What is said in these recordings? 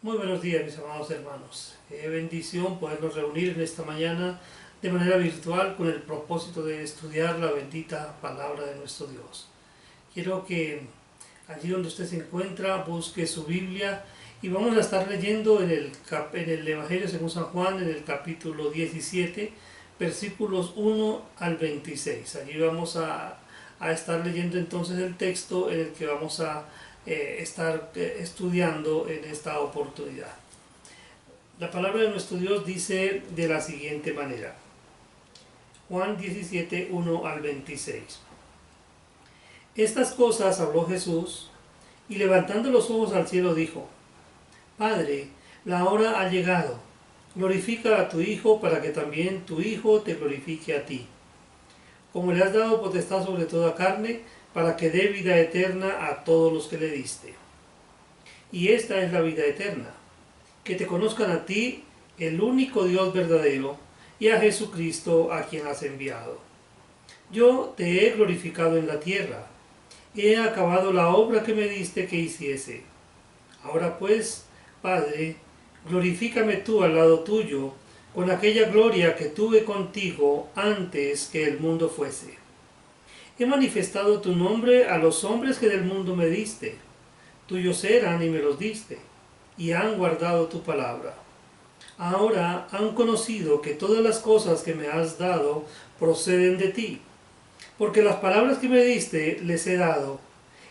Muy buenos días, mis amados hermanos. Qué bendición podernos reunir en esta mañana de manera virtual con el propósito de estudiar la bendita palabra de nuestro Dios. Quiero que allí donde usted se encuentra busque su Biblia y vamos a estar leyendo en el Evangelio según San Juan, en el capítulo 17, versículos 1 al 26. Allí vamos a estar leyendo entonces el texto en el que vamos a estar estudiando en esta oportunidad. La palabra de nuestro Dios dice de la siguiente manera. Juan 17, 1 al 26. Estas cosas habló Jesús, y levantando los ojos al cielo dijo: Padre, la hora ha llegado, glorifica a tu Hijo para que también tu Hijo te glorifique a ti, como le has dado potestad sobre toda carne, para que dé vida eterna a todos los que le diste. Y esta es la vida eterna, que te conozcan a ti, el único Dios verdadero, y a Jesucristo a quien has enviado. Yo te he glorificado en la tierra, he acabado la obra que me diste que hiciese. Ahora pues, Padre, glorifícame tú al lado tuyo, con aquella gloria que tuve contigo antes que el mundo fuese. He manifestado tu nombre a los hombres que del mundo me diste. Tuyos eran y me los diste, y han guardado tu palabra. Ahora han conocido que todas las cosas que me has dado proceden de ti, porque las palabras que me diste les he dado,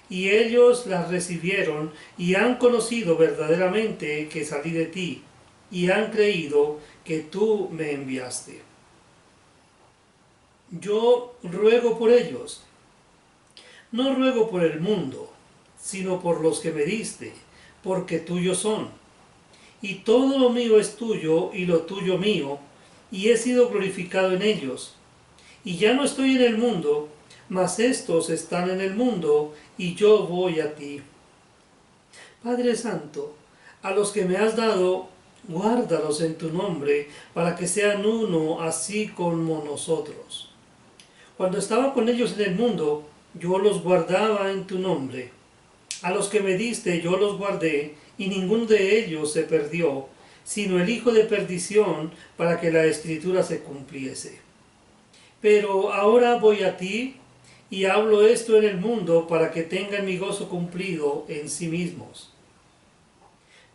y ellos las recibieron y han conocido verdaderamente que salí de ti, y han creído que tú me enviaste. Yo ruego por ellos. No ruego por el mundo, sino por los que me diste, porque tuyos son. Y todo lo mío es tuyo, y lo tuyo mío, y he sido glorificado en ellos. Y ya no estoy en el mundo, mas estos están en el mundo, y yo voy a ti. Padre Santo, a los que me has dado, guárdalos en tu nombre, para que sean uno así como nosotros. Cuando estaba con ellos en el mundo, yo los guardaba en tu nombre. A los que me diste yo los guardé, y ninguno de ellos se perdió, sino el hijo de perdición, para que la escritura se cumpliese. Pero ahora voy a ti, y hablo esto en el mundo, para que tengan mi gozo cumplido en sí mismos.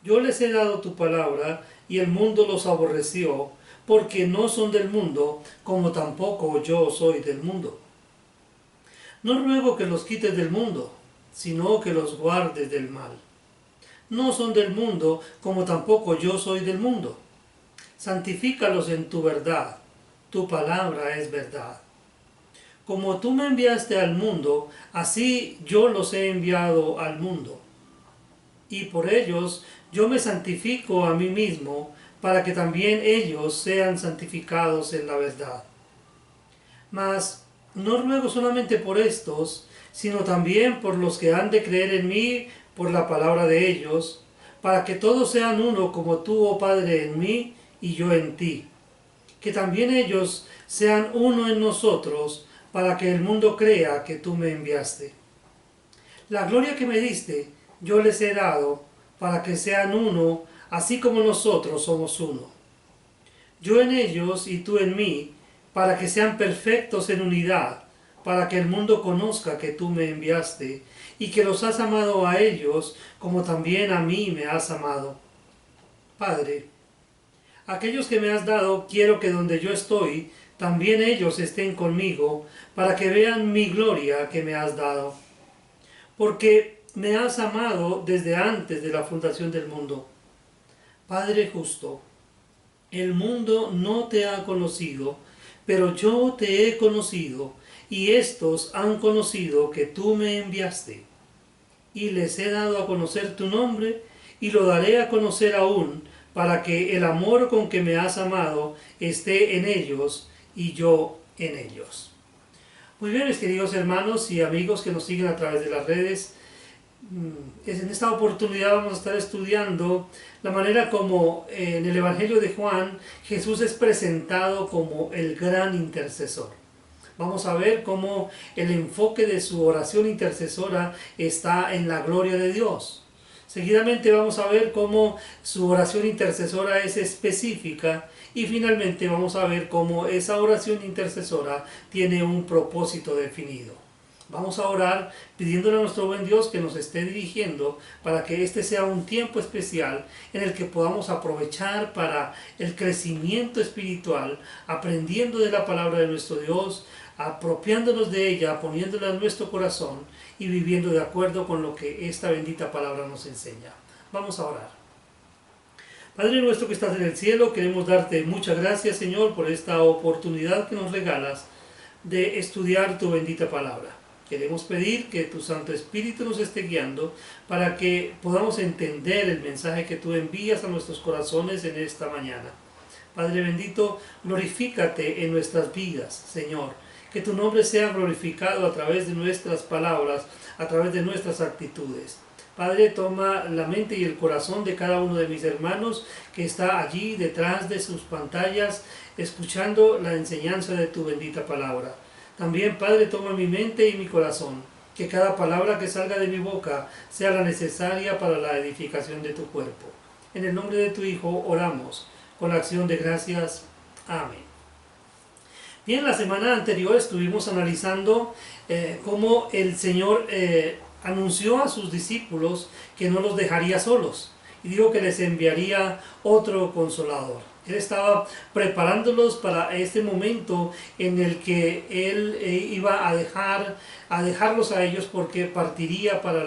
Yo les he dado tu palabra, y el mundo los aborreció, porque no son del mundo, como tampoco yo soy del mundo. No ruego que los quites del mundo, sino que los guardes del mal. No son del mundo, como tampoco yo soy del mundo. Santifícalos en tu verdad, tu palabra es verdad. Como tú me enviaste al mundo, así yo los he enviado al mundo. Y por ellos yo me santifico a mí mismo, para que también ellos sean santificados en la verdad. Mas no ruego solamente por estos, sino también por los que han de creer en mí por la palabra de ellos, para que todos sean uno como tú, oh Padre, en mí y yo en ti. Que también ellos sean uno en nosotros, para que el mundo crea que tú me enviaste. La gloria que me diste, yo les he dado, para que sean uno, así como nosotros somos uno. Yo en ellos y tú en mí, para que sean perfectos en unidad, para que el mundo conozca que tú me enviaste, y que los has amado a ellos, como también a mí me has amado. Padre, aquellos que me has dado, quiero que donde yo estoy, también ellos estén conmigo, para que vean mi gloria que me has dado. Porque me has amado desde antes de la fundación del mundo. Padre justo, el mundo no te ha conocido, pero yo te he conocido, y éstos han conocido que tú me enviaste. Y les he dado a conocer tu nombre, y lo daré a conocer aún, para que el amor con que me has amado esté en ellos, y yo en ellos. Muy bien, mis queridos hermanos y amigos que nos siguen a través de las redes, en esta oportunidad vamos a estar estudiando la manera como en el Evangelio de Juan Jesús es presentado como el gran intercesor. Vamos a ver cómo el enfoque de su oración intercesora está en la gloria de Dios. Seguidamente vamos a ver cómo su oración intercesora es específica y finalmente vamos a ver cómo esa oración intercesora tiene un propósito definido. Vamos a orar pidiéndole a nuestro buen Dios que nos esté dirigiendo para que este sea un tiempo especial en el que podamos aprovechar para el crecimiento espiritual, aprendiendo de la palabra de nuestro Dios, apropiándonos de ella, poniéndola en nuestro corazón y viviendo de acuerdo con lo que esta bendita palabra nos enseña. Vamos a orar. Padre nuestro que estás en el cielo, queremos darte muchas gracias, Señor, por esta oportunidad que nos regalas de estudiar tu bendita palabra. Queremos pedir que tu Santo Espíritu nos esté guiando para que podamos entender el mensaje que tú envías a nuestros corazones en esta mañana. Padre bendito, glorifícate en nuestras vidas, Señor. Que tu nombre sea glorificado a través de nuestras palabras, a través de nuestras actitudes. Padre, toma la mente y el corazón de cada uno de mis hermanos que está allí detrás de sus pantallas, escuchando la enseñanza de tu bendita palabra. También, Padre, toma mi mente y mi corazón, que cada palabra que salga de mi boca sea la necesaria para la edificación de tu cuerpo. En el nombre de tu Hijo oramos, con acción de gracias. Amén. Bien, la semana anterior estuvimos analizando cómo el Señor anunció a sus discípulos que no los dejaría solos y dijo que les enviaría otro consolador. Él estaba preparándolos para este momento en el que Él iba a dejarlos a ellos porque partiría para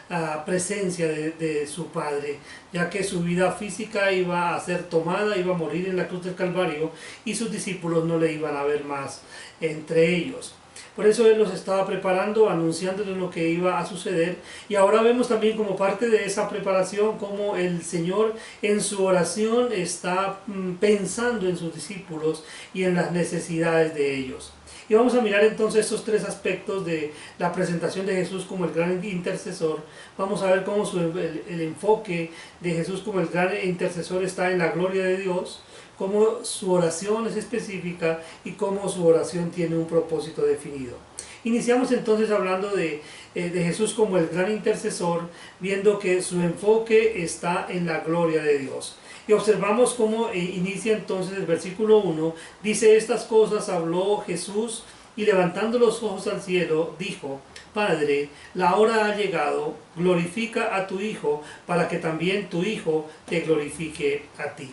la presencia de su Padre, ya que su vida física iba a ser tomada, iba a morir en la cruz del Calvario y sus discípulos no le iban a ver más entre ellos. Por eso Él los estaba preparando, anunciándoles lo que iba a suceder. Y ahora vemos también como parte de esa preparación cómo el Señor en su oración está pensando en sus discípulos y en las necesidades de ellos. Y vamos a mirar entonces estos tres aspectos de la presentación de Jesús como el gran intercesor. Vamos a ver cómo el enfoque de Jesús como el gran intercesor está en la gloria de Dios, cómo su oración es específica y cómo su oración tiene un propósito definido. Iniciamos entonces hablando de Jesús como el gran intercesor, viendo que su enfoque está en la gloria de Dios. Y observamos cómo inicia entonces el versículo 1, dice: estas cosas habló Jesús y levantando los ojos al cielo, dijo: Padre, la hora ha llegado, glorifica a tu Hijo, para que también tu Hijo te glorifique a ti.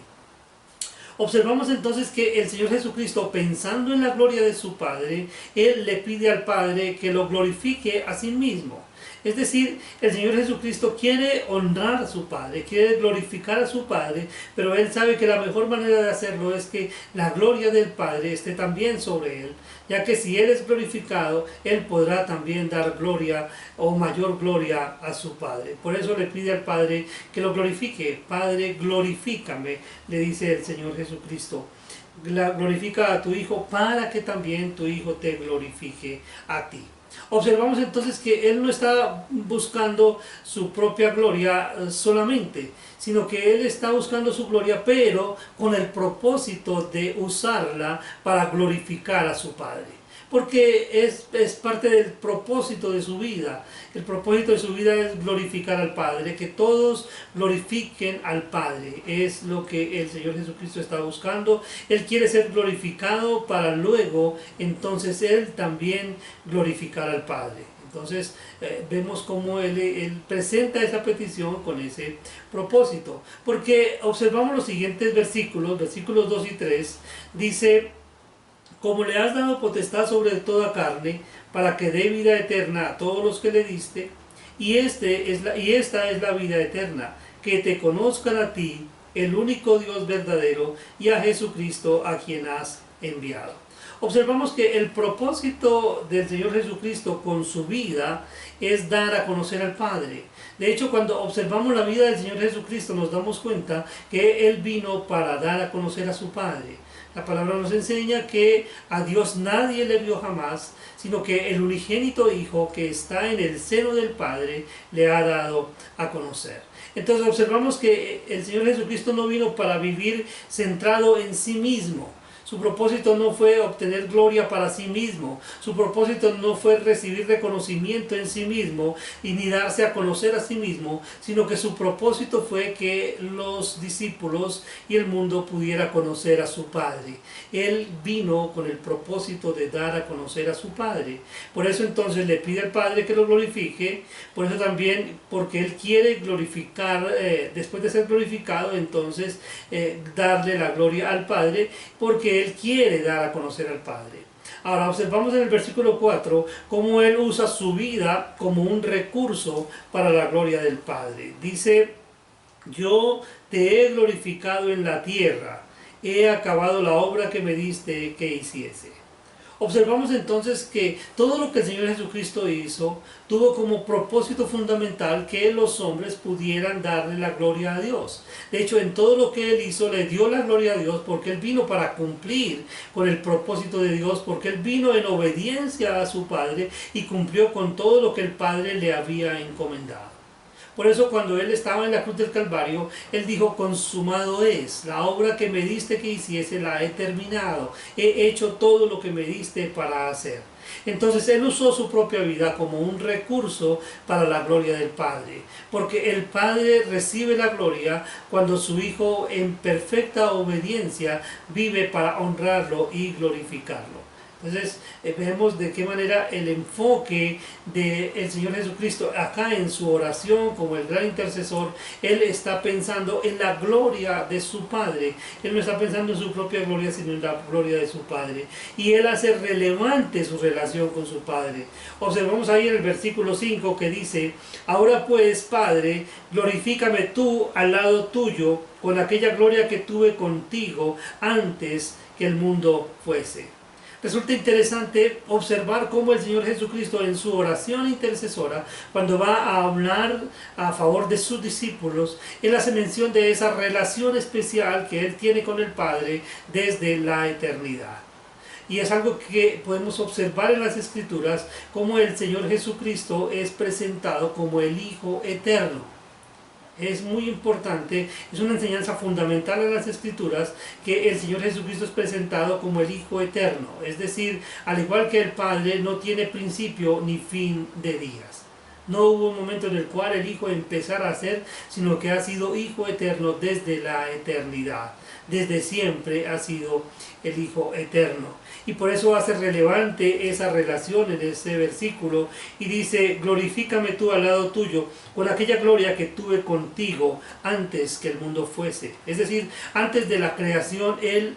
Observamos entonces que el Señor Jesucristo, pensando en la gloria de su Padre, Él le pide al Padre que lo glorifique a sí mismo. Es decir, el Señor Jesucristo quiere honrar a su Padre, quiere glorificar a su Padre, pero Él sabe que la mejor manera de hacerlo es que la gloria del Padre esté también sobre Él, ya que si Él es glorificado, Él podrá también dar gloria o mayor gloria a su Padre. Por eso le pide al Padre que lo glorifique. Padre, glorifícame, le dice el Señor Jesucristo. Glorifica a tu Hijo para que también tu Hijo te glorifique a ti. Observamos entonces que Él no está buscando su propia gloria solamente, sino que Él está buscando su gloria, pero con el propósito de usarla para glorificar a su Padre. Porque es parte del propósito de su vida. El propósito de su vida es glorificar al Padre, que todos glorifiquen al Padre. Es lo que el Señor Jesucristo está buscando. Él quiere ser glorificado para luego, entonces, Él también glorificar al Padre. Entonces vemos cómo él presenta esa petición con ese propósito. Porque observamos los siguientes versículos 2 y 3, dice: como le has dado potestad sobre toda carne, para que dé vida eterna a todos los que le diste, y esta es la vida eterna, que te conozcan a ti, el único Dios verdadero, y a Jesucristo a quien has enviado. Observamos que el propósito del Señor Jesucristo con su vida es dar a conocer al Padre. De hecho, cuando observamos la vida del Señor Jesucristo nos damos cuenta que Él vino para dar a conocer a su Padre. La palabra nos enseña que a Dios nadie le vio jamás, sino que el unigénito Hijo que está en el seno del Padre le ha dado a conocer. Entonces observamos que el Señor Jesucristo no vino para vivir centrado en sí mismo. Su propósito no fue obtener gloria para sí mismo. Su propósito no fue recibir reconocimiento en sí mismo y ni darse a conocer a sí mismo, sino que su propósito fue que los discípulos y el mundo pudiera conocer a su Padre. Él vino con el propósito de dar a conocer a su Padre. Por eso entonces le pide al Padre que lo glorifique. Por eso también, porque Él quiere glorificar, después de ser glorificado, entonces darle la gloria al Padre, porque Él quiere dar a conocer al Padre. Ahora observamos en el versículo 4 cómo Él usa su vida como un recurso para la gloria del Padre. Dice: yo te he glorificado en la tierra, he acabado la obra que me diste que hiciese. Observamos entonces que todo lo que el Señor Jesucristo hizo tuvo como propósito fundamental que los hombres pudieran darle la gloria a Dios. De hecho, en todo lo que Él hizo le dio la gloria a Dios, porque Él vino para cumplir con el propósito de Dios, porque Él vino en obediencia a su Padre y cumplió con todo lo que el Padre le había encomendado. Por eso cuando Él estaba en la cruz del Calvario, Él dijo: consumado es, la obra que me diste que hiciese la he terminado, he hecho todo lo que me diste para hacer. Entonces Él usó su propia vida como un recurso para la gloria del Padre, porque el Padre recibe la gloria cuando su Hijo en perfecta obediencia vive para honrarlo y glorificarlo. Entonces vemos de qué manera el enfoque del Señor Jesucristo acá en su oración como el gran intercesor, Él está pensando en la gloria de su Padre. Él no está pensando en su propia gloria, sino en la gloria de su Padre. Y Él hace relevante su relación con su Padre. Observamos ahí en el versículo 5 que dice: ahora pues, Padre, glorifícame tú al lado tuyo con aquella gloria que tuve contigo antes que el mundo fuese. Resulta interesante observar cómo el Señor Jesucristo en su oración intercesora, cuando va a hablar a favor de sus discípulos, Él hace mención de esa relación especial que Él tiene con el Padre desde la eternidad. Y es algo que podemos observar en las Escrituras, cómo el Señor Jesucristo es presentado como el Hijo Eterno. Es muy importante, es una enseñanza fundamental en las Escrituras, que el Señor Jesucristo es presentado como el Hijo Eterno. Es decir, al igual que el Padre, no tiene principio ni fin de días. No hubo un momento en el cual el Hijo empezara a ser, sino que ha sido Hijo Eterno desde la eternidad. Desde siempre ha sido el Hijo Eterno. Y por eso hace relevante esa relación en ese versículo y dice: glorifícame tú al lado tuyo con aquella gloria que tuve contigo antes que el mundo fuese. Es decir, antes de la creación Él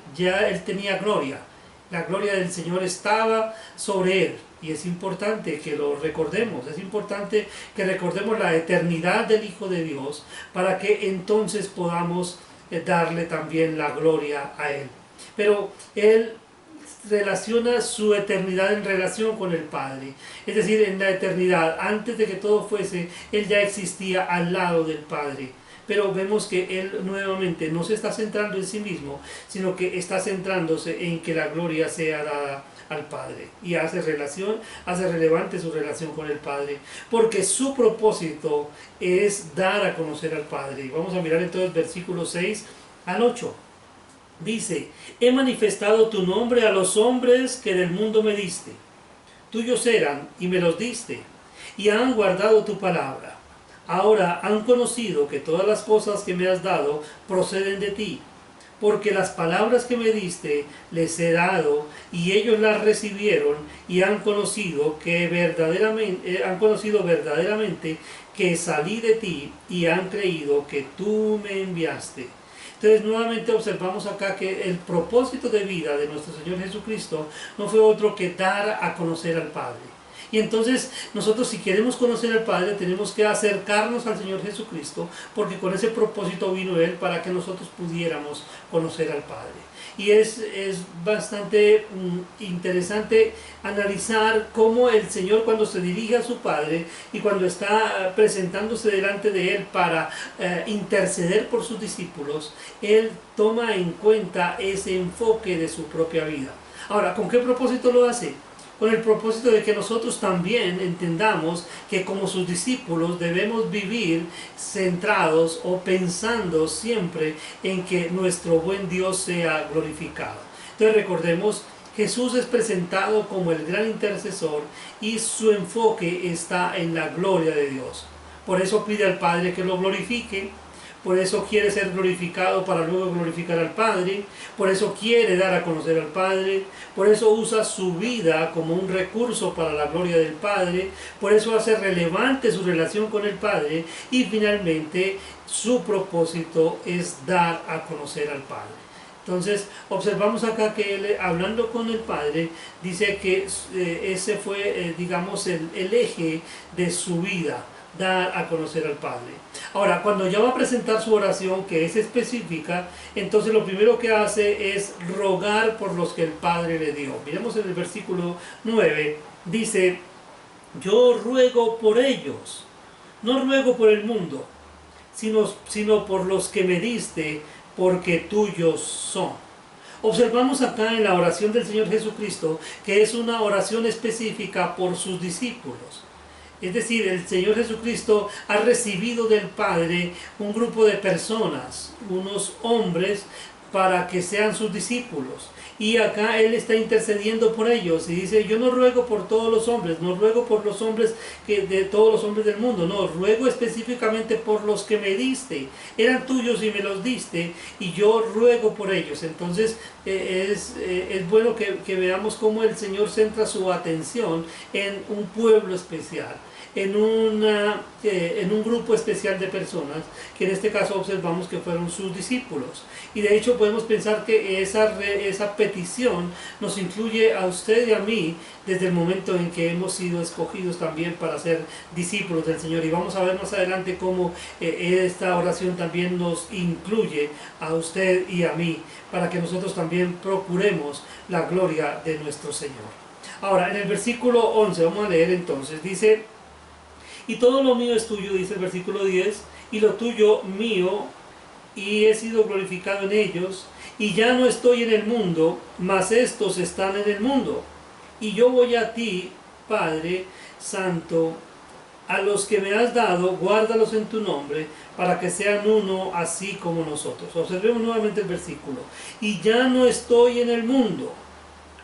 tenía gloria. La gloria del Señor estaba sobre Él. Y es importante que lo recordemos, es importante que recordemos la eternidad del Hijo de Dios, para que entonces podamos darle también la gloria a Él. Pero Él relaciona su eternidad en relación con el Padre. Es decir, en la eternidad, antes de que todo fuese, Él ya existía al lado del Padre. Pero vemos que Él nuevamente no se está centrando en sí mismo, sino que está centrándose en que la gloria sea dada al Padre. Y hace relevante su relación con el Padre, porque su propósito es dar a conocer al Padre. Vamos a mirar entonces versículos 6 al 8. Dice: he manifestado tu nombre a los hombres que del mundo me diste. Tuyos eran y me los diste, y han guardado tu palabra. Ahora han conocido que todas las cosas que me has dado proceden de ti, porque las palabras que me diste les he dado, y ellos las recibieron, y han conocido verdaderamente que salí de ti, y han creído que tú me enviaste. Entonces nuevamente observamos acá que el propósito de vida de nuestro Señor Jesucristo no fue otro que dar a conocer al Padre. Y entonces nosotros, si queremos conocer al Padre, tenemos que acercarnos al Señor Jesucristo, porque con ese propósito vino Él, para que nosotros pudiéramos conocer al Padre. Y es bastante interesante analizar cómo el Señor, cuando se dirige a su Padre y cuando está presentándose delante de Él para interceder por sus discípulos, Él toma en cuenta ese enfoque de su propia vida. Ahora, ¿con qué propósito lo hace? Con el propósito de que nosotros también entendamos que como sus discípulos debemos vivir centrados o pensando siempre en que nuestro buen Dios sea glorificado. Entonces recordemos, Jesús es presentado como el gran intercesor y su enfoque está en la gloria de Dios. Por eso pide al Padre que lo glorifique, por eso quiere ser glorificado para luego glorificar al Padre, por eso quiere dar a conocer al Padre, por eso usa su vida como un recurso para la gloria del Padre, por eso hace relevante su relación con el Padre y finalmente su propósito es dar a conocer al Padre. Entonces observamos acá que él, hablando con el Padre, dice que ese fue, digamos, el eje de su vida, dar a conocer al Padre. Ahora, cuando ya va a presentar su oración, que es específica, entonces lo primero que hace es rogar por los que el Padre le dio. Miremos en el versículo 9, dice, yo ruego por ellos, no ruego por el mundo, sino por los que me diste, porque tuyos son. Observamos acá en la oración del Señor Jesucristo que es una oración específica por sus discípulos. Es decir, el Señor Jesucristo ha recibido del Padre un grupo de personas, unos hombres, para que sean sus discípulos. Y acá Él está intercediendo por ellos y dice, yo no ruego por todos los hombres, no ruego por los hombres de todos los hombres del mundo, no, ruego específicamente por los que me diste, eran tuyos y me los diste, y yo ruego por ellos. Entonces es bueno que veamos cómo el Señor centra su atención en un pueblo especial, en un grupo especial de personas, que en este caso observamos que fueron sus discípulos. Y de hecho podemos pensar que esa petición nos incluye a usted y a mí desde el momento en que hemos sido escogidos también para ser discípulos del Señor. Y vamos a ver más adelante cómo esta oración también nos incluye a usted y a mí, para que nosotros también procuremos la gloria de nuestro Señor. Ahora, en el versículo 11, vamos a leer entonces, dice, y todo lo mío es tuyo, dice el versículo 10, y lo tuyo mío, y he sido glorificado en ellos, y ya no estoy en el mundo, mas estos están en el mundo. Y yo voy a ti, Padre Santo, a los que me has dado, guárdalos en tu nombre, para que sean uno así como nosotros. Observemos nuevamente el versículo. Y ya no estoy en el mundo,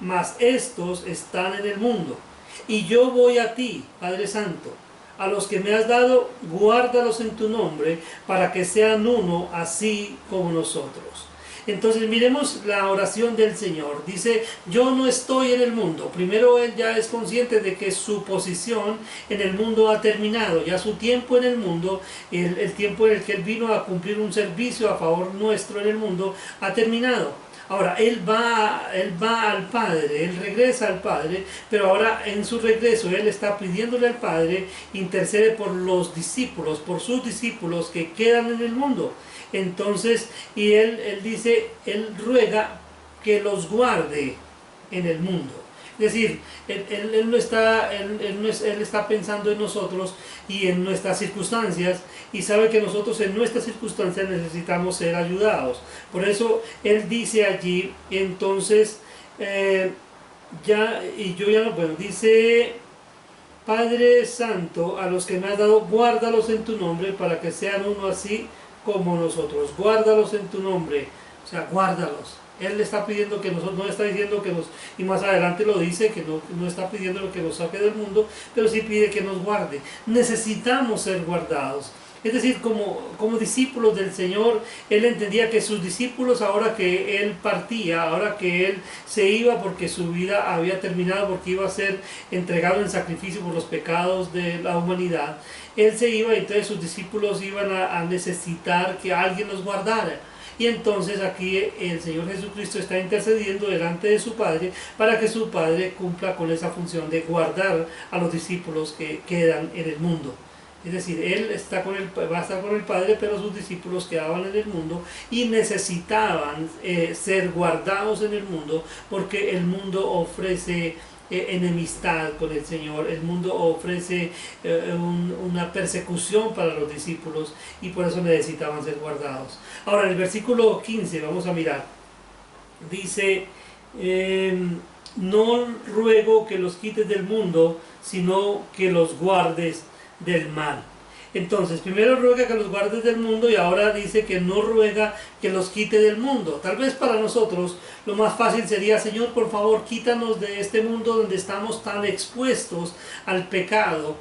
mas estos están en el mundo. Y yo voy a ti, Padre Santo, a los que me has dado, guárdalos en tu nombre, para que sean uno, así como nosotros. Entonces miremos la oración del Señor. Dice, yo no estoy en el mundo. Primero Él ya es consciente de que su posición en el mundo ha terminado. Ya su tiempo en el mundo, el tiempo en el que Él vino a cumplir un servicio a favor nuestro en el mundo, ha terminado. Ahora, él va al Padre, Él regresa al Padre, pero ahora en su regreso Él está pidiéndole al Padre, intercede por los discípulos, por sus discípulos que quedan en el mundo. Entonces, y Él dice, Él ruega que los guarde en el mundo. Es decir, Él está pensando en nosotros y en nuestras circunstancias, y sabe que nosotros en nuestras circunstancias necesitamos ser ayudados. Por eso Él dice allí, entonces, dice, Padre Santo, a los que me has dado, guárdalos en tu nombre, para que sean uno así como nosotros. Guárdalos en tu nombre, o sea, guárdalos. Él le está pidiendo que nosotros, no está diciendo que nos, y más adelante lo dice, que no está pidiendo que nos saque del mundo, pero sí pide que nos guarde. Necesitamos ser guardados. Es decir, como discípulos del Señor, Él entendía que sus discípulos, ahora que Él partía, ahora que Él se iba porque su vida había terminado, porque iba a ser entregado en sacrificio por los pecados de la humanidad, Él se iba y entonces sus discípulos iban a necesitar que alguien los guardara. Y entonces aquí el Señor Jesucristo está intercediendo delante de su Padre para que su Padre cumpla con esa función de guardar a los discípulos que quedan en el mundo. Es decir, Él va a estar con el Padre, pero sus discípulos quedaban en el mundo y necesitaban ser guardados en el mundo, porque el mundo ofrece enemistad con el Señor, el mundo ofrece una persecución para los discípulos, y por eso necesitaban ser guardados. Ahora en el versículo 15 vamos a mirar, dice, no ruego que los quites del mundo, sino que los guardes del mal. Entonces, primero ruega que los guardes del mundo y ahora dice que no ruega que los quite del mundo. Tal vez para nosotros lo más fácil sería, Señor, por favor, quítanos de este mundo donde estamos tan expuestos al pecado,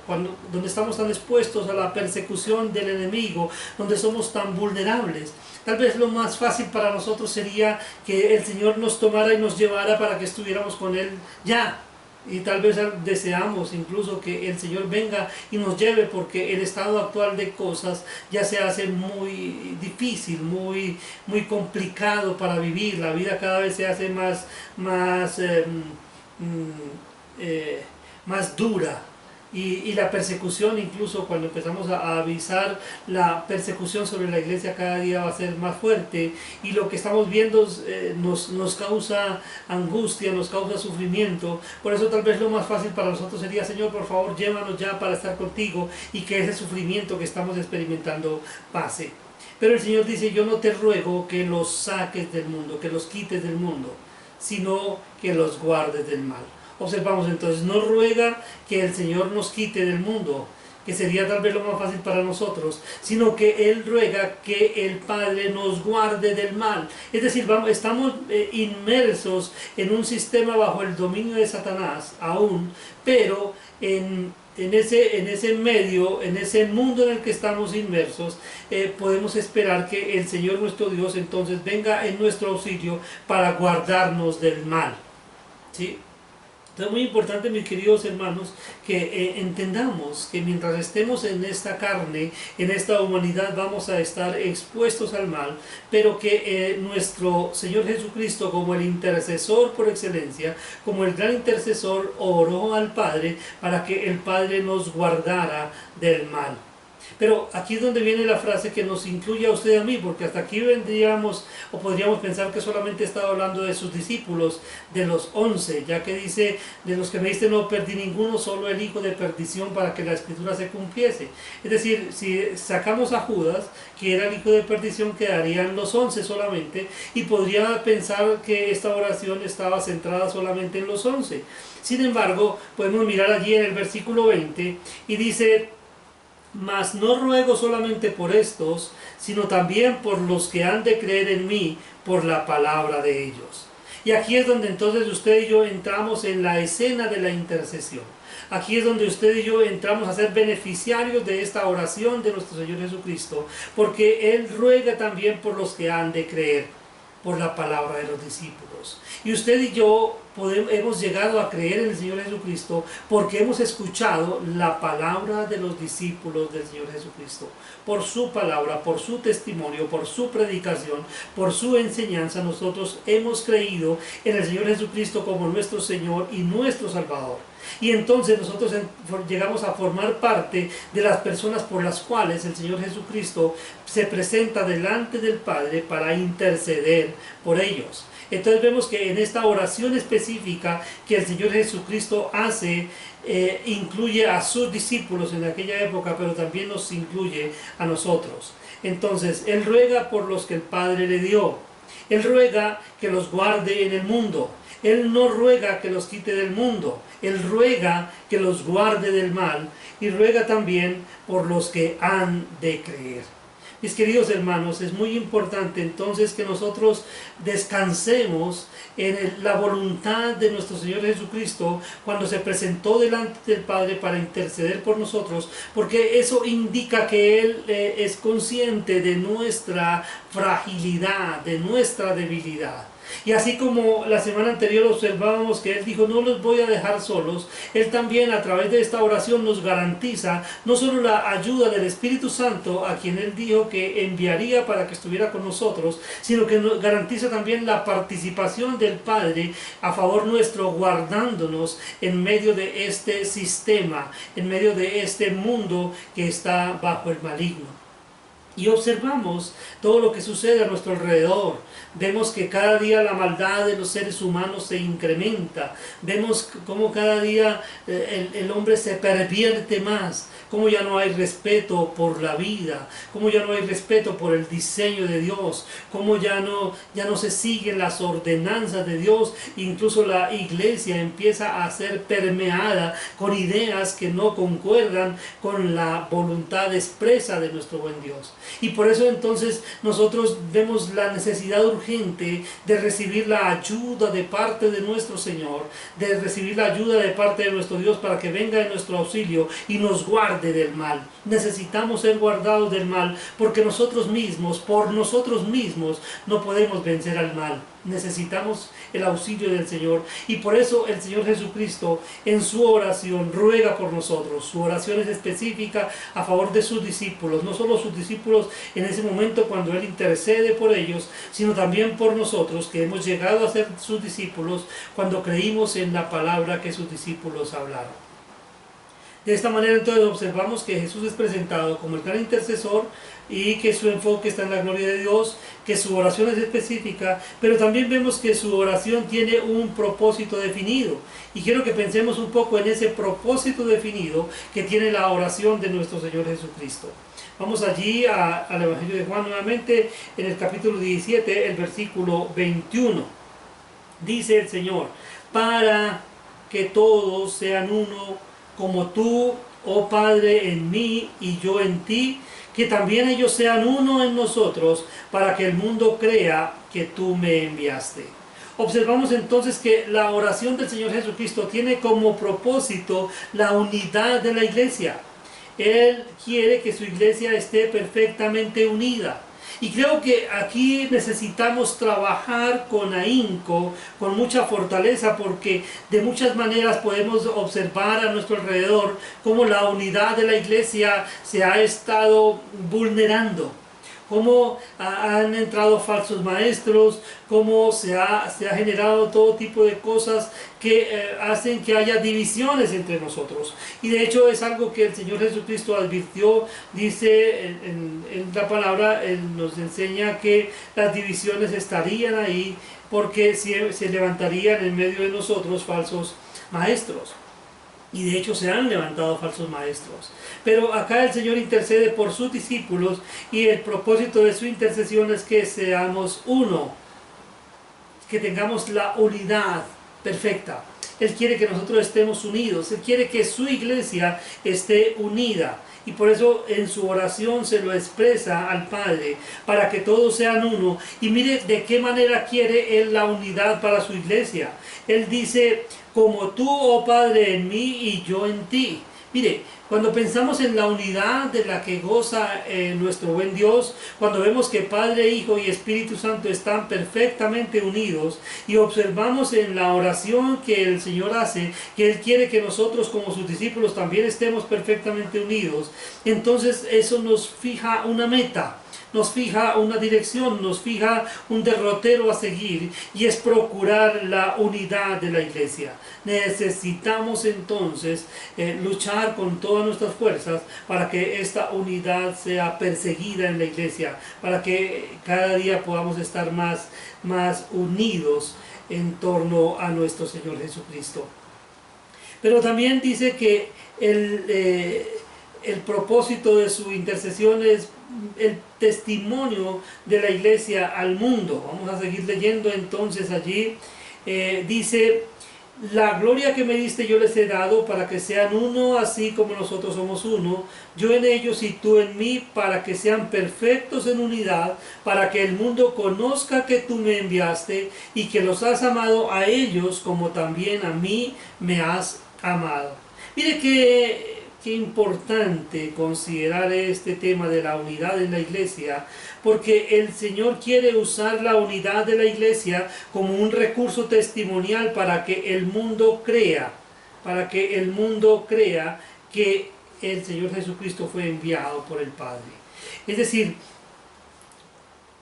donde estamos tan expuestos a la persecución del enemigo, donde somos tan vulnerables. Tal vez lo más fácil para nosotros sería que el Señor nos tomara y nos llevara para que estuviéramos con Él ya. Y tal vez deseamos incluso que el Señor venga y nos lleve, porque el estado actual de cosas ya se hace muy difícil, muy complicado para vivir. La vida cada vez se hace más dura. Y la persecución, incluso cuando empezamos a avisar, la persecución sobre la iglesia cada día va a ser más fuerte, y lo que estamos viendo nos causa angustia, nos causa sufrimiento. Por eso tal vez lo más fácil para nosotros sería, Señor, por favor, llévanos ya para estar contigo y que ese sufrimiento que estamos experimentando pase. Pero el Señor dice, yo no te ruego que los saques del mundo, que los quites del mundo, sino que los guardes del mal. Observamos entonces, no ruega que el Señor nos quite del mundo, que sería tal vez lo más fácil para nosotros, sino que Él ruega que el Padre nos guarde del mal. Es decir, estamos inmersos en un sistema bajo el dominio de Satanás aún, pero en ese medio, en ese mundo en el que estamos inmersos, podemos esperar que el Señor nuestro Dios entonces venga en nuestro auxilio para guardarnos del mal. ¿Sí? Es muy importante, mis queridos hermanos, que entendamos que mientras estemos en esta carne, en esta humanidad, vamos a estar expuestos al mal, pero que nuestro Señor Jesucristo, como el intercesor por excelencia, como el gran intercesor, oró al Padre para que el Padre nos guardara del mal. Pero aquí es donde viene la frase que nos incluye a usted y a mí, porque hasta aquí vendríamos o podríamos pensar que solamente estaba hablando de sus discípulos, de los 11, ya que dice, de los que me diste no perdí ninguno, solo el hijo de perdición, para que la escritura se cumpliese. Es decir, si sacamos a Judas, que era el hijo de perdición, quedarían los 11 solamente, y podría pensar que esta oración estaba centrada solamente en los 11. Sin embargo, podemos mirar allí en el versículo 20 y dice, mas no ruego solamente por estos, sino también por los que han de creer en mí por la palabra de ellos. Y aquí es donde entonces usted y yo entramos en la escena de la intercesión. Aquí es donde usted y yo entramos a ser beneficiarios de esta oración de nuestro Señor Jesucristo, porque Él ruega también por los que han de creer por la palabra de los discípulos. Y usted y yo hemos llegado a creer en el Señor Jesucristo porque hemos escuchado la palabra de los discípulos del Señor Jesucristo. Por su palabra, por su testimonio, por su predicación, por su enseñanza, nosotros hemos creído en el Señor Jesucristo como nuestro Señor y nuestro Salvador. Y entonces nosotros llegamos a formar parte de las personas por las cuales el Señor Jesucristo se presenta delante del Padre para interceder por ellos. Entonces vemos que en esta oración específica que el Señor Jesucristo hace, incluye a sus discípulos en aquella época, pero también nos incluye a nosotros. Entonces, Él ruega por los que el Padre le dio. Él ruega que los guarde en el mundo. Él no ruega que los quite del mundo. Él ruega que los guarde del mal. Y ruega también por los que han de creer. Mis queridos hermanos, es muy importante entonces que nosotros descansemos en la voluntad de nuestro Señor Jesucristo cuando se presentó delante del Padre para interceder por nosotros, porque eso indica que Él es consciente de nuestra fragilidad, de nuestra debilidad. Y así como la semana anterior observábamos que Él dijo, no los voy a dejar solos, Él también a través de esta oración nos garantiza no solo la ayuda del Espíritu Santo, a quien Él dijo que enviaría para que estuviera con nosotros, sino que nos garantiza también la participación del Padre a favor nuestro, guardándonos en medio de este sistema, en medio de este mundo que está bajo el maligno. y observamos todo lo que sucede a nuestro alrededor. Vemos que cada día la maldad de los seres humanos se incrementa. Vemos cómo cada día el hombre se pervierte más. Cómo ya no hay respeto por la vida. Cómo ya no hay respeto por el diseño de Dios. Cómo ya no se siguen las ordenanzas de Dios. Incluso la iglesia empieza a ser permeada con ideas que no concuerdan con la voluntad expresa de nuestro buen Dios. Y por eso entonces nosotros vemos la necesidad urgente de recibir la ayuda de parte de nuestro Señor, de recibir la ayuda de parte de nuestro Dios para que venga en nuestro auxilio y nos guarde del mal. Necesitamos ser guardados del mal porque nosotros mismos, por nosotros mismos, no podemos vencer al mal. Necesitamos el auxilio del Señor, y por eso el Señor Jesucristo en su oración ruega por nosotros. Su oración es específica a favor de sus discípulos, no solo sus discípulos en ese momento cuando Él intercede por ellos, sino también por nosotros que hemos llegado a ser sus discípulos cuando creímos en la palabra que sus discípulos hablaron. De esta manera entonces observamos que Jesús es presentado como el gran intercesor y que su enfoque está en la gloria de Dios, que su oración es específica, pero también vemos que su oración tiene un propósito definido. Y quiero que pensemos un poco en ese propósito definido que tiene la oración de nuestro Señor Jesucristo. Vamos allí al Evangelio de Juan nuevamente, en el capítulo 17, el versículo 21. Dice el Señor: para que todos sean uno, como tú, oh Padre, en mí y yo en ti, que también ellos sean uno en nosotros, para que el mundo crea que tú me enviaste. Observamos entonces que la oración del Señor Jesucristo tiene como propósito la unidad de la iglesia. Él quiere que su iglesia esté perfectamente unida. Y creo que aquí necesitamos trabajar con ahínco, con mucha fortaleza, porque de muchas maneras podemos observar a nuestro alrededor cómo la unidad de la iglesia se ha estado vulnerando. Cómo han entrado falsos maestros, cómo se ha generado todo tipo de cosas que hacen que haya divisiones entre nosotros. Y de hecho es algo que el Señor Jesucristo advirtió, dice en la palabra, Él nos enseña que las divisiones estarían ahí porque se levantarían en medio de nosotros falsos maestros. Y de hecho se han levantado falsos maestros. Pero acá el Señor intercede por sus discípulos, y el propósito de su intercesión es que seamos uno, que tengamos la unidad perfecta. Él quiere que nosotros estemos unidos, Él quiere que su iglesia esté unida. Y por eso en su oración se lo expresa al Padre, para que todos sean uno. Y mire de qué manera quiere Él la unidad para su iglesia. Él dice: como tú, oh Padre, en mí y yo en ti. Mire, cuando pensamos en la unidad de la que goza nuestro buen Dios, cuando vemos que Padre, Hijo y Espíritu Santo están perfectamente unidos, y observamos en la oración que el Señor hace, que Él quiere que nosotros como sus discípulos también estemos perfectamente unidos, entonces eso nos fija una meta. Nos fija una dirección, nos fija un derrotero a seguir, y es procurar la unidad de la iglesia. Necesitamos entonces luchar con todas nuestras fuerzas para que esta unidad sea perseguida en la iglesia, para que cada día podamos estar más unidos en torno a nuestro Señor Jesucristo. Pero también dice que el propósito de su intercesión es el testimonio de la iglesia al mundo. Vamos a seguir leyendo entonces allí. Dice: la gloria que me diste yo les he dado, para que sean uno, así como nosotros somos uno, yo en ellos y tú en mí, para que sean perfectos en unidad, para que el mundo conozca que tú me enviaste y que los has amado a ellos como también a mí me has amado. Mire qué importante considerar este tema de la unidad en la iglesia, porque el Señor quiere usar la unidad de la iglesia como un recurso testimonial para que el mundo crea, que el Señor Jesucristo fue enviado por el Padre. Es decir,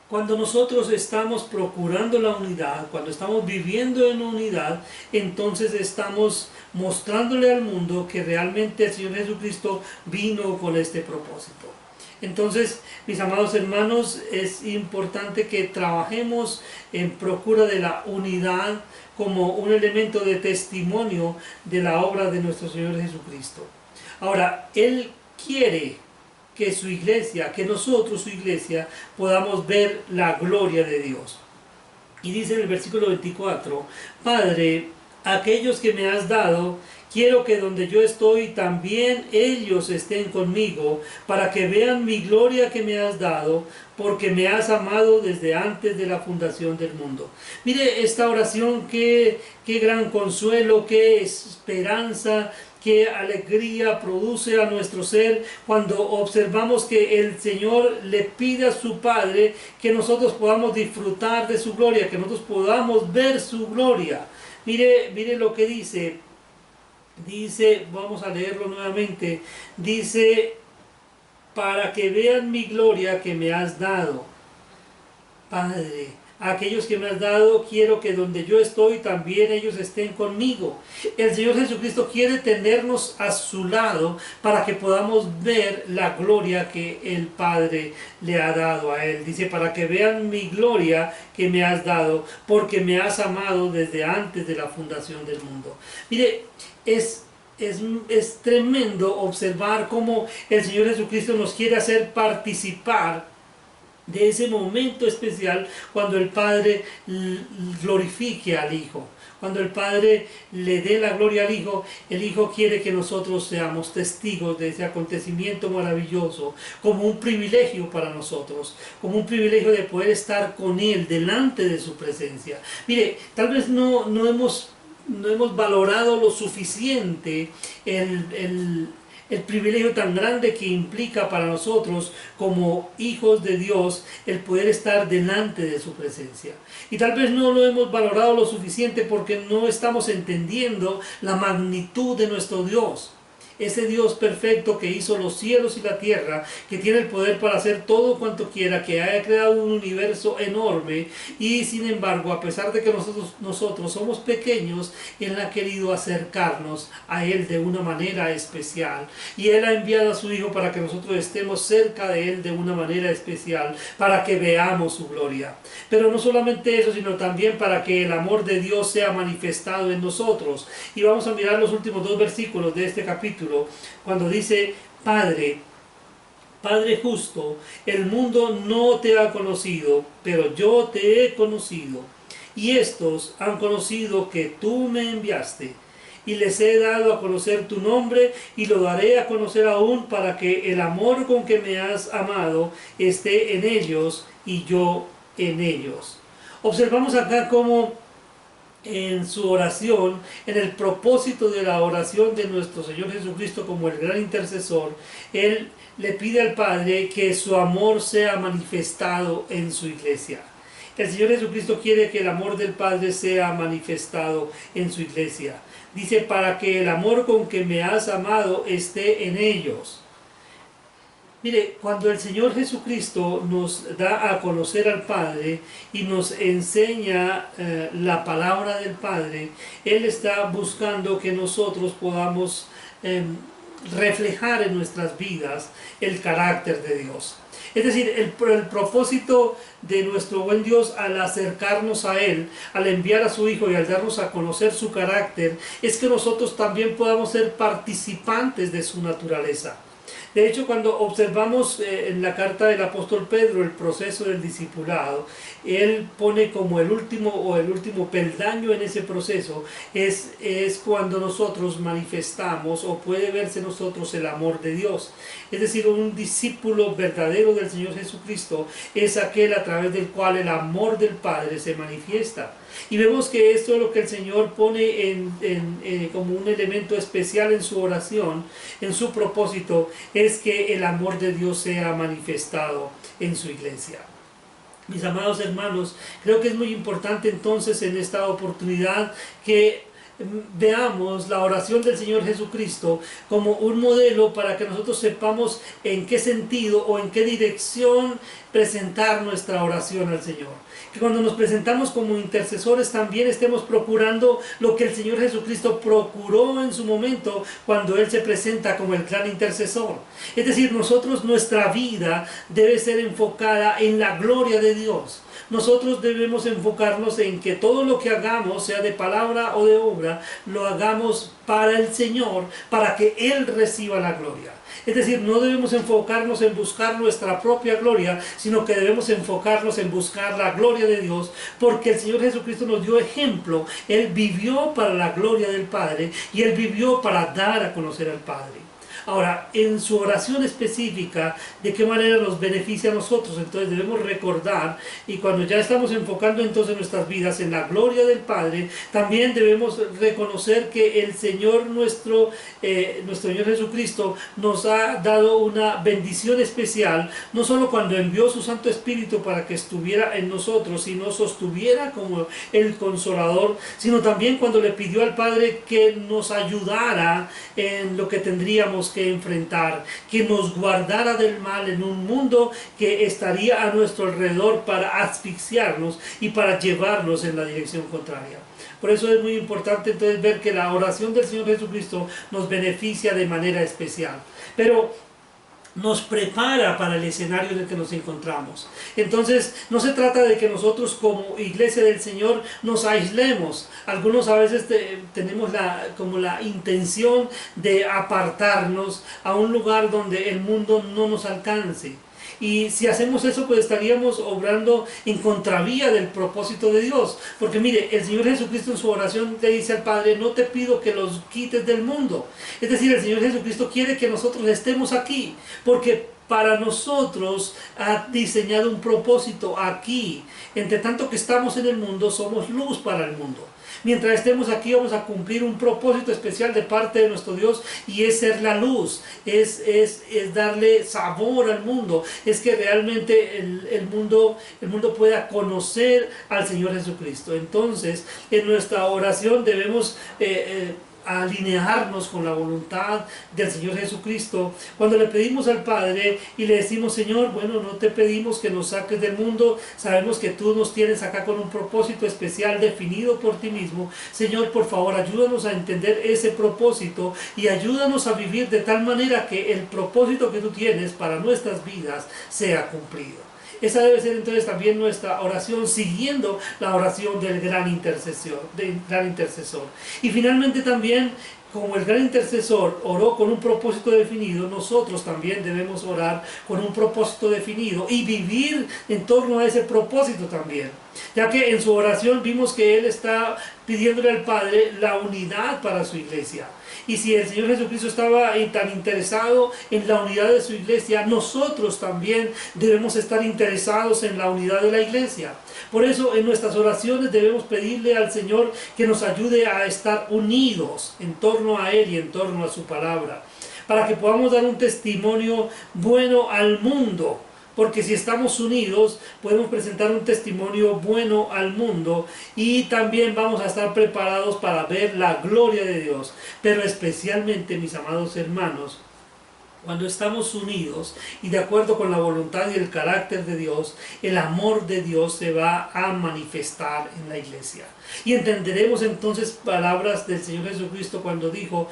cuando nosotros estamos procurando la unidad, cuando estamos viviendo en unidad, entonces estamos mostrándole al mundo que realmente el Señor Jesucristo vino con este propósito. Entonces, mis amados hermanos, es importante que trabajemos en procura de la unidad como un elemento de testimonio de la obra de nuestro Señor Jesucristo. Ahora, Él quiere que su iglesia, que nosotros, su iglesia, podamos ver la gloria de Dios. Y dice en el versículo 24, Padre, aquellos que me has dado, quiero que donde yo estoy también ellos estén conmigo, para que vean mi gloria que me has dado, porque me has amado desde antes de la fundación del mundo. Mire esta oración, qué gran consuelo, qué esperanza, qué alegría produce a nuestro ser cuando observamos que el Señor le pide a su Padre que nosotros podamos disfrutar de su gloria, que nosotros podamos ver su gloria. Mire lo que dice, vamos a leerlo nuevamente, dice, para que vean mi gloria que me has dado. Padre, a aquellos que me has dado, quiero que donde yo estoy también ellos estén conmigo. El Señor Jesucristo quiere tenernos a su lado para que podamos ver la gloria que el Padre le ha dado a Él. Dice, para que vean mi gloria que me has dado, porque me has amado desde antes de la fundación del mundo. Mire, es tremendo observar cómo el Señor Jesucristo nos quiere hacer participar de ese momento especial cuando el Padre glorifique al Hijo. Cuando el Padre le dé la gloria al Hijo, el Hijo quiere que nosotros seamos testigos de ese acontecimiento maravilloso, como un privilegio para nosotros, como un privilegio de poder estar con Él, delante de su presencia. Mire, tal vez no hemos valorado lo suficiente el privilegio tan grande que implica para nosotros como hijos de Dios el poder estar delante de su presencia. Y tal vez no lo hemos valorado lo suficiente porque no estamos entendiendo la magnitud de nuestro Dios. Ese Dios perfecto que hizo los cielos y la tierra, que tiene el poder para hacer todo cuanto quiera, que haya creado un universo enorme, y sin embargo, a pesar de que nosotros somos pequeños, Él ha querido acercarnos a Él de una manera especial. Y Él ha enviado a su Hijo para que nosotros estemos cerca de Él de una manera especial, para que veamos su gloria. Pero no solamente eso, sino también para que el amor de Dios sea manifestado en nosotros. Y vamos a mirar los últimos dos versículos de este capítulo, cuando dice, Padre justo, el mundo no te ha conocido, pero yo te he conocido, y estos han conocido que tú me enviaste, y les he dado a conocer tu nombre, y lo daré a conocer aún, para que el amor con que me has amado esté en ellos, y yo en ellos. Observamos acá cómo en su oración, en el propósito de la oración de nuestro Señor Jesucristo como el gran intercesor, Él le pide al Padre que su amor sea manifestado en su iglesia. El Señor Jesucristo quiere que el amor del Padre sea manifestado en su iglesia. Dice, para que el amor con que me has amado esté en ellos. Mire, cuando el Señor Jesucristo nos da a conocer al Padre y nos enseña la palabra del Padre, Él está buscando que nosotros podamos reflejar en nuestras vidas el carácter de Dios. Es decir, el propósito de nuestro buen Dios al acercarnos a Él, al enviar a su Hijo y al darnos a conocer su carácter, es que nosotros también podamos ser participantes de su naturaleza. De hecho, cuando observamos en la carta del apóstol Pedro el proceso del discipulado, él pone como el último peldaño en ese proceso, es cuando nosotros manifestamos o puede verse en nosotros el amor de Dios. Es decir, un discípulo verdadero del Señor Jesucristo es aquel a través del cual el amor del Padre se manifiesta. Y vemos que esto es lo que el Señor pone como un elemento especial en su oración, en su propósito, es que el amor de Dios sea manifestado en su iglesia. Mis amados hermanos, creo que es muy importante entonces en esta oportunidad que veamos la oración del Señor Jesucristo como un modelo para que nosotros sepamos en qué sentido o en qué dirección presentar nuestra oración al Señor. Que cuando nos presentamos como intercesores también estemos procurando lo que el Señor Jesucristo procuró en su momento cuando Él se presenta como el gran intercesor. Es decir, nuestra vida debe ser enfocada en la gloria de Dios. Nosotros debemos enfocarnos en que todo lo que hagamos, sea de palabra o de obra, lo hagamos para el Señor, para que Él reciba la gloria. Es decir, no debemos enfocarnos en buscar nuestra propia gloria, sino que debemos enfocarnos en buscar la gloria de Dios, porque el Señor Jesucristo nos dio ejemplo. Él vivió para la gloria del Padre y Él vivió para dar a conocer al Padre. Ahora, en su oración específica, ¿de qué manera nos beneficia a nosotros? Entonces debemos recordar, y cuando ya estamos enfocando entonces nuestras vidas en la gloria del Padre, también debemos reconocer que el Señor nuestro Señor Jesucristo nos ha dado una bendición especial, no solo cuando envió su Santo Espíritu para que estuviera en nosotros y nos sostuviera como el Consolador, sino también cuando le pidió al Padre que nos ayudara en lo que tendríamos que enfrentar, que nos guardara del mal en un mundo que estaría a nuestro alrededor para asfixiarnos y para llevarnos en la dirección contraria. Por eso es muy importante entonces ver que la oración del Señor Jesucristo nos beneficia de manera especial, pero nos prepara para el escenario en el que nos encontramos. Entonces no se trata de que nosotros como iglesia del Señor nos aislemos. Algunos a veces tenemos como la intención de apartarnos a un lugar donde el mundo no nos alcance. Y si hacemos eso, pues estaríamos obrando en contravía del propósito de Dios. Porque mire, el Señor Jesucristo en su oración le dice al Padre: no te pido que los quites del mundo. Es decir, el Señor Jesucristo quiere que nosotros estemos aquí, porque para nosotros ha diseñado un propósito aquí. Entre tanto que estamos en el mundo, somos luz para el mundo. Mientras estemos aquí vamos a cumplir un propósito especial de parte de nuestro Dios, y es ser la luz, es darle sabor al mundo, es que realmente el mundo pueda conocer al Señor Jesucristo. Entonces, en nuestra oración debemos alinearnos con la voluntad del Señor Jesucristo. Cuando le pedimos al Padre y le decimos: Señor, bueno, no te pedimos que nos saques del mundo, sabemos que tú nos tienes acá con un propósito especial definido por ti mismo. Señor, por favor, ayúdanos a entender ese propósito y ayúdanos a vivir de tal manera que el propósito que tú tienes para nuestras vidas sea cumplido. Esa debe ser entonces también nuestra oración, siguiendo la oración del gran intercesor. Y finalmente también, como el gran intercesor oró con un propósito definido, nosotros también debemos orar con un propósito definido y vivir en torno a ese propósito también. Ya que en su oración vimos que él está pidiéndole al Padre la unidad para su iglesia. Y si el Señor Jesucristo estaba tan interesado en la unidad de su iglesia, nosotros también debemos estar interesados en la unidad de la iglesia. Por eso en nuestras oraciones debemos pedirle al Señor que nos ayude a estar unidos en torno a Él y en torno a su palabra, para que podamos dar un testimonio bueno al mundo. Porque si estamos unidos, podemos presentar un testimonio bueno al mundo, y también vamos a estar preparados para ver la gloria de Dios. Pero especialmente, mis amados hermanos, cuando estamos unidos y de acuerdo con la voluntad y el carácter de Dios, el amor de Dios se va a manifestar en la iglesia. Y entenderemos entonces palabras del Señor Jesucristo cuando dijo: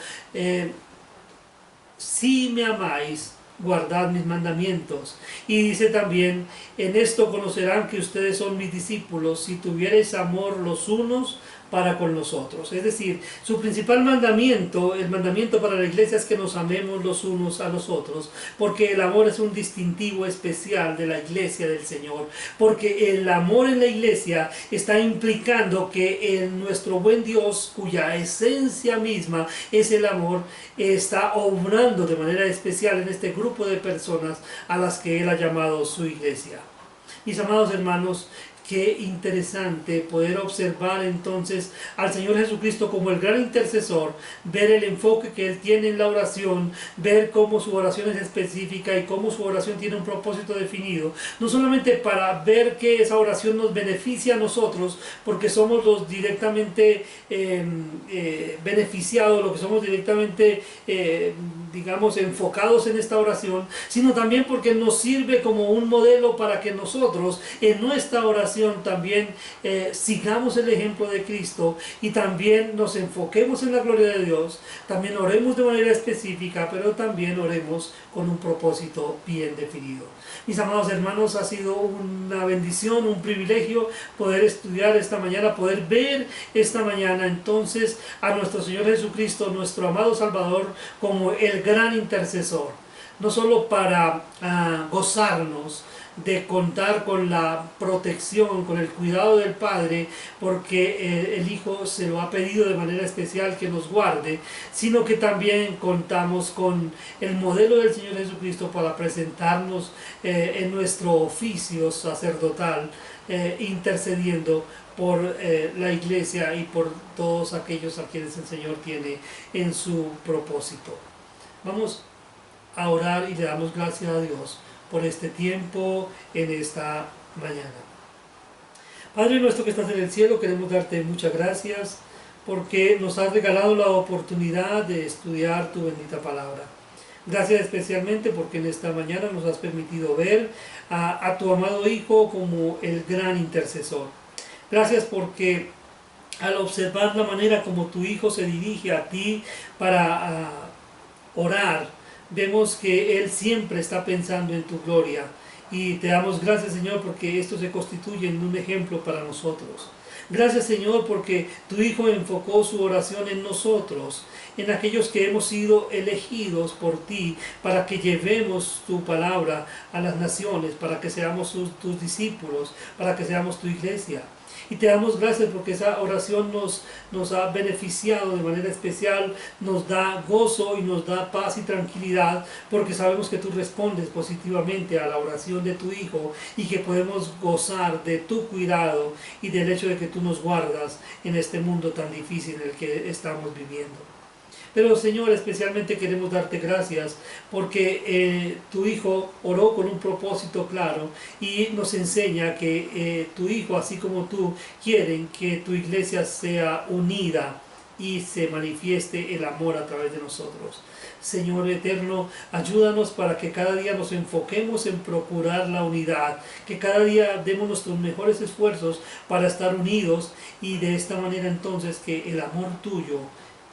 si me amáis, guardad mis mandamientos. Y dice también: en esto conocerán que ustedes son mis discípulos, si tuviereis amor los unos para con los otros. Es decir, su principal mandamiento, el mandamiento para la iglesia, es que nos amemos los unos a los otros, porque el amor es un distintivo especial de la iglesia del Señor, porque el amor en la iglesia está implicando que nuestro buen Dios, cuya esencia misma es el amor, está obrando de manera especial en este grupo de personas a las que Él ha llamado su iglesia. Mis amados hermanos, Qué interesante poder observar entonces al Señor Jesucristo como el gran intercesor, ver el enfoque que Él tiene en la oración, ver cómo su oración es específica y cómo su oración tiene un propósito definido, no solamente para ver que esa oración nos beneficia a nosotros, porque somos los directamente beneficiados, los que somos directamente digamos enfocados en esta oración, sino también porque nos sirve como un modelo para que nosotros en nuestra oración también sigamos el ejemplo de Cristo y también nos enfoquemos en la gloria de Dios, también oremos de manera específica, pero también oremos con un propósito bien definido. Mis amados hermanos, ha sido una bendición, un privilegio poder estudiar esta mañana, poder ver esta mañana entonces a nuestro Señor Jesucristo, nuestro amado Salvador, como el gran intercesor, no solo para gozarnos de contar con la protección, con el cuidado del Padre, porque el Hijo se lo ha pedido de manera especial que nos guarde, sino que también contamos con el modelo del Señor Jesucristo para presentarnos en nuestro oficio sacerdotal, intercediendo por la iglesia y por todos aquellos a quienes el Señor tiene en su propósito. Vamos a orar y le damos gracias a Dios por este tiempo en esta mañana. Padre nuestro que estás en el cielo, queremos darte muchas gracias porque nos has regalado la oportunidad de estudiar tu bendita palabra. Gracias especialmente porque en esta mañana nos has permitido ver a tu amado Hijo como el gran intercesor. Gracias porque al observar la manera como tu Hijo se dirige a ti para orar, vemos que Él siempre está pensando en tu gloria. Y te damos gracias, Señor, porque esto se constituye en un ejemplo para nosotros. Gracias, Señor, porque tu Hijo enfocó su oración en nosotros, en aquellos que hemos sido elegidos por ti, para que llevemos tu palabra a las naciones, para que seamos tus discípulos, para que seamos tu iglesia. Y te damos gracias porque esa oración nos ha beneficiado de manera especial, nos da gozo y nos da paz y tranquilidad, porque sabemos que tú respondes positivamente a la oración de tu Hijo y que podemos gozar de tu cuidado y del hecho de que tú nos guardas en este mundo tan difícil en el que estamos viviendo. Pero Señor, especialmente queremos darte gracias porque tu Hijo oró con un propósito claro y nos enseña que tu Hijo, así como tú, quieren que tu iglesia sea unida y se manifieste el amor a través de nosotros. Señor eterno, ayúdanos para que cada día nos enfoquemos en procurar la unidad, que cada día demos nuestros mejores esfuerzos para estar unidos y de esta manera entonces que el amor tuyo,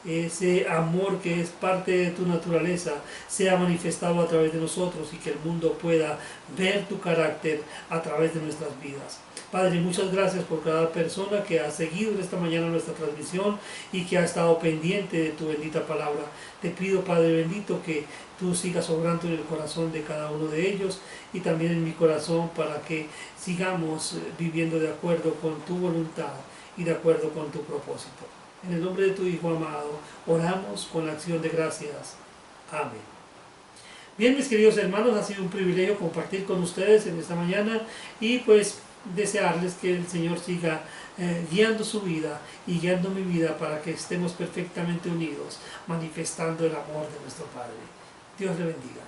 ese amor que es parte de tu naturaleza, sea manifestado a través de nosotros y que el mundo pueda ver tu carácter a través de nuestras vidas. Padre, muchas gracias por cada persona que ha seguido esta mañana nuestra transmisión y que ha estado pendiente de tu bendita palabra. Te pido, Padre bendito, que tú sigas obrando en el corazón de cada uno de ellos y también en mi corazón, para que sigamos viviendo de acuerdo con tu voluntad y de acuerdo con tu propósito. En el nombre de tu Hijo amado, oramos con la acción de gracias. Amén. Bien, mis queridos hermanos, ha sido un privilegio compartir con ustedes en esta mañana y pues desearles que el Señor siga guiando su vida y guiando mi vida para que estemos perfectamente unidos, manifestando el amor de nuestro Padre. Dios le bendiga.